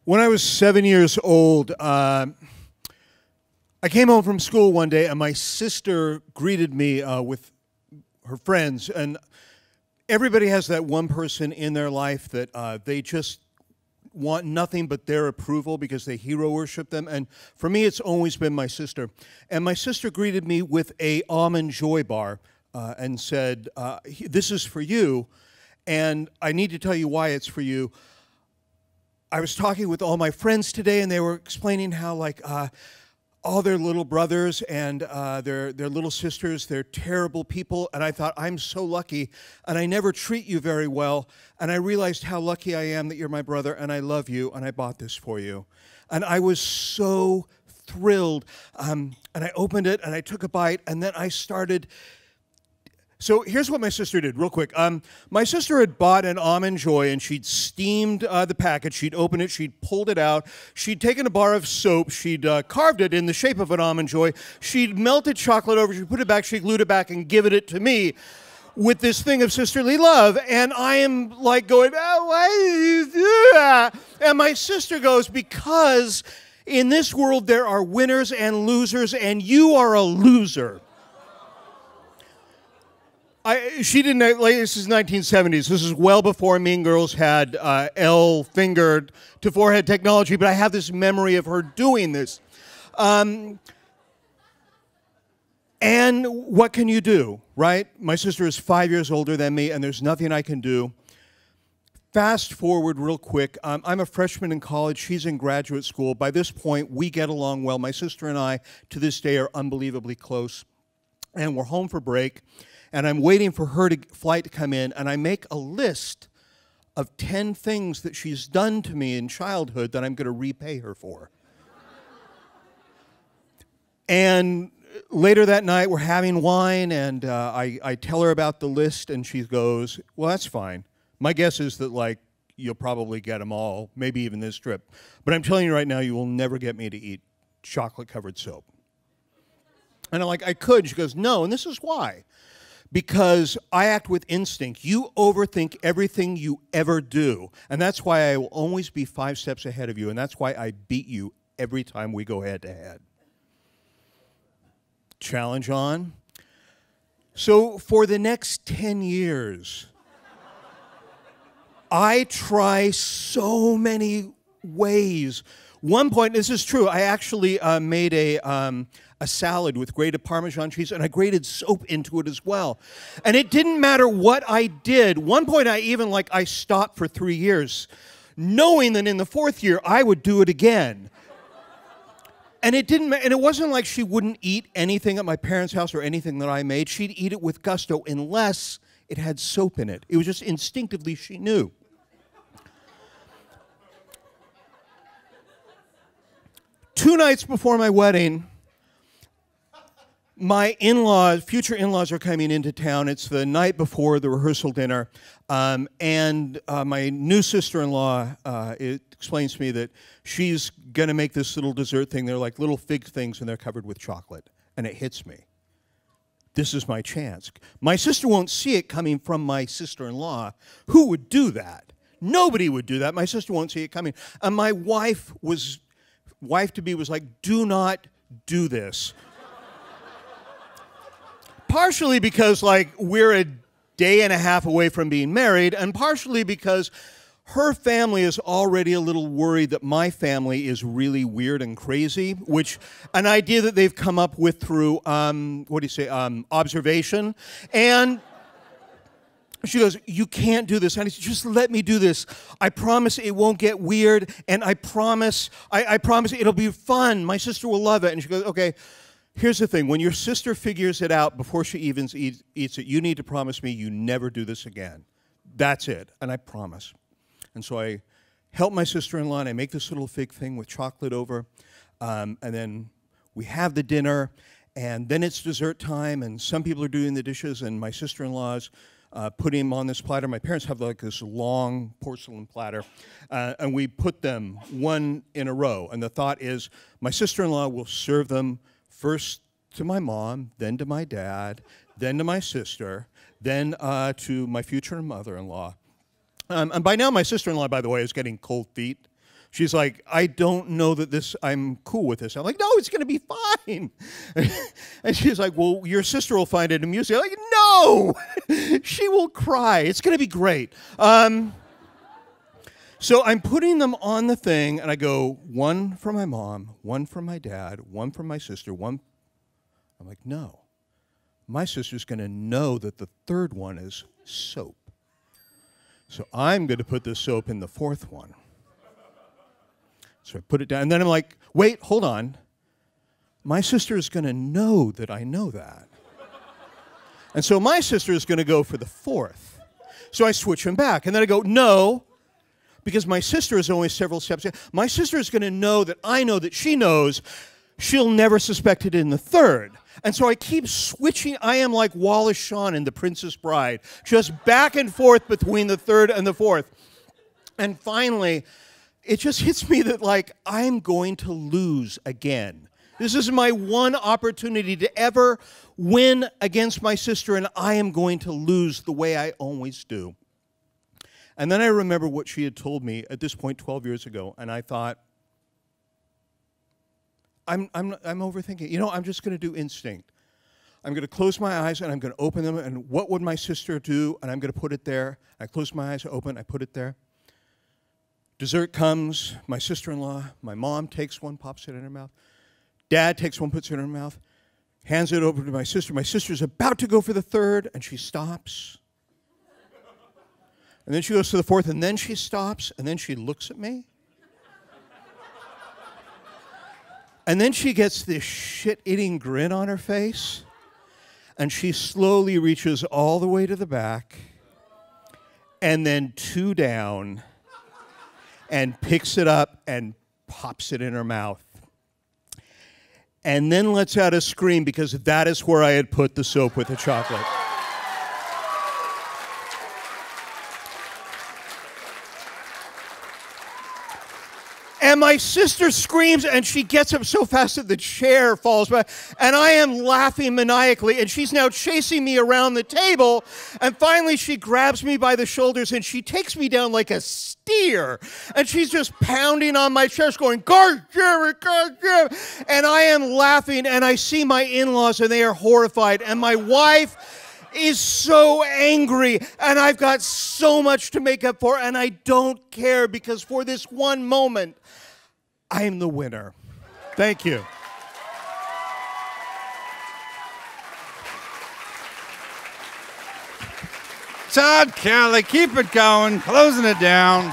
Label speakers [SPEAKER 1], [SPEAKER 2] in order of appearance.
[SPEAKER 1] When I was 7 years old, I came home from school one day, and my sister greeted me with her friends. And everybody has that one person in their life that they just want nothing but their approval because they hero worship them. And for me, it's always been my sister. And my sister greeted me with a Almond Joy bar and said, "This is for you, and I need to tell you why it's for you." I was talking with all my friends today, and they were explaining how, like, all their little brothers and their little sisters, they're terrible people. And I thought, I'm so lucky, and I never treat you very well. And I realized how lucky I am that you're my brother, and I love you, and I bought this for you. And I was so thrilled. And I opened it, and I took a bite, and then I started... So here's what my sister did, real quick. My sister had bought an Almond Joy, and she'd steamed the package. She'd opened it. She'd pulled it out. She'd taken a bar of soap. She'd carved it in the shape of an Almond Joy. She'd melted chocolate over. She'd put it back. She'd glued it back and given it to me with this thing of sisterly love. And I am like going, "Oh, why did you do that?" And my sister goes, "Because in this world there are winners and losers, and you are a loser." She didn't, like, this is 1970s. This is well before Mean Girls had L-fingered to forehead technology, but I have this memory of her doing this. And what can you do, right? My sister is 5 years older than me, and there's nothing I can do. Fast forward real quick. I'm a freshman in college. She's in graduate school. By this point, we get along well. My sister and I, to this day, are unbelievably close. And we're home for break. And I'm waiting for her flight to come in, and I make a list of 10 things that she's done to me in childhood that I'm going to repay her for. And later that night, we're having wine, and I tell her about the list, and she goes, "Well, that's fine. My guess is that, like, you'll probably get them all, maybe even this trip. But I'm telling you right now, you will never get me to eat chocolate-covered soap." And I'm like, "I could." She goes, "No, and this is why. Because I act with instinct. You overthink everything you ever do. And that's why I will always be 5 steps ahead of you. And that's why I beat you every time we go head to head." Challenge on. So for the next 10 years, I try so many ways. One point, this is true, I actually made a salad with grated Parmesan cheese, and I grated soap into it as well. And it didn't matter what I did. One point I stopped for 3 years, knowing that in the 4th year I would do it again. And it wasn't like she wouldn't eat anything at my parents' house or anything that I made. She'd eat it with gusto unless it had soap in it. It was just instinctively she knew. 2 nights before my wedding, my in-laws, future in-laws, are coming into town. It's the night before the rehearsal dinner, and my new sister-in-law explains to me that she's going to make this little dessert thing. They're like little fig things, and they're covered with chocolate, and it hits me. This is my chance. My sister won't see it coming from my sister-in-law. Who would do that? Nobody would do that. My sister won't see it coming. And my wife-to-be was like, "Do not do this." Partially because, like, we're a day and a half away from being married, and partially because her family is already a little worried that my family is really weird and crazy, which an idea that they've come up with through, observation. And she goes, "You can't do this." And I said, "Just let me do this. I promise it won't get weird, and I promise it'll be fun. My sister will love it." And she goes, "Okay, here's the thing. When your sister figures it out before she even eats it, you need to promise me you never do this again. That's it." And I promise. And so I help my sister-in-law, and I make this little fig thing with chocolate over. And then we have the dinner, and then it's dessert time, and some people are doing the dishes, and my sister-in-law's putting them on this platter. My parents have like this long porcelain platter, and we put them one in a row. And the thought is my sister-in-law will serve them first to my mom, then to my dad, then to my sister, then to my future mother-in-law. And by now, my sister-in-law, by the way, is getting cold feet. She's like, I don't know that I'm cool with this. I'm like, no, it's going to be fine. And she's like, well, your sister will find it amusing. I'm like, no, she will cry. It's going to be great. So I'm putting them on the thing, and I go, one for my mom, one for my dad, one for my sister, one. I'm like, no. My sister's going to know that the third one is soap. So I'm going to put the soap in the fourth one. So I put it down, and then I'm like, wait, hold on. My sister is going to know that I know that. And so my sister is going to go for the fourth. So I switch them back, and then I go, no, because my sister is only several steps ahead. My sister is going to know that she knows she'll never suspect it in the third. And so I keep switching. I am like Wallace Shawn in The Princess Bride, just back and forth between the third and the fourth. And finally, it just hits me that, like, I'm going to lose again. This is my one opportunity to ever win against my sister, and I am going to lose the way I always do. And then I remember what she had told me at this point 12 years ago, and I thought, I'm overthinking. You know, I'm just going to do instinct. I'm going to close my eyes, and I'm going to open them, and what would my sister do? And I'm going to put it there. I close my eyes, I open, I put it there. Dessert comes, my sister-in-law, my mom takes one, pops it in her mouth. Dad takes one, puts it in her mouth, hands it over to my sister. My sister's about to go for the third, and she stops. And then she goes to the fourth, and then she stops, and then she looks at me. And then she gets this shit-eating grin on her face, and she slowly reaches all the way to the back, and then two down, and picks it up and pops it in her mouth. And then lets out a scream, because that is where I had put the soap with the chocolate. And my sister screams, and she gets up so fast that the chair falls back. And I am laughing maniacally, and she's now chasing me around the table. And finally, she grabs me by the shoulders, and she takes me down like a steer. And she's just pounding on my chest, going, God damn it, God damn it. And I am laughing, and I see my in-laws, and they are horrified. And my wife is so angry, and I've got so much to make up for, and I don't care, because for this one moment, I am the winner. Thank you.
[SPEAKER 2] Tod Kelly, keep it going, closing it down.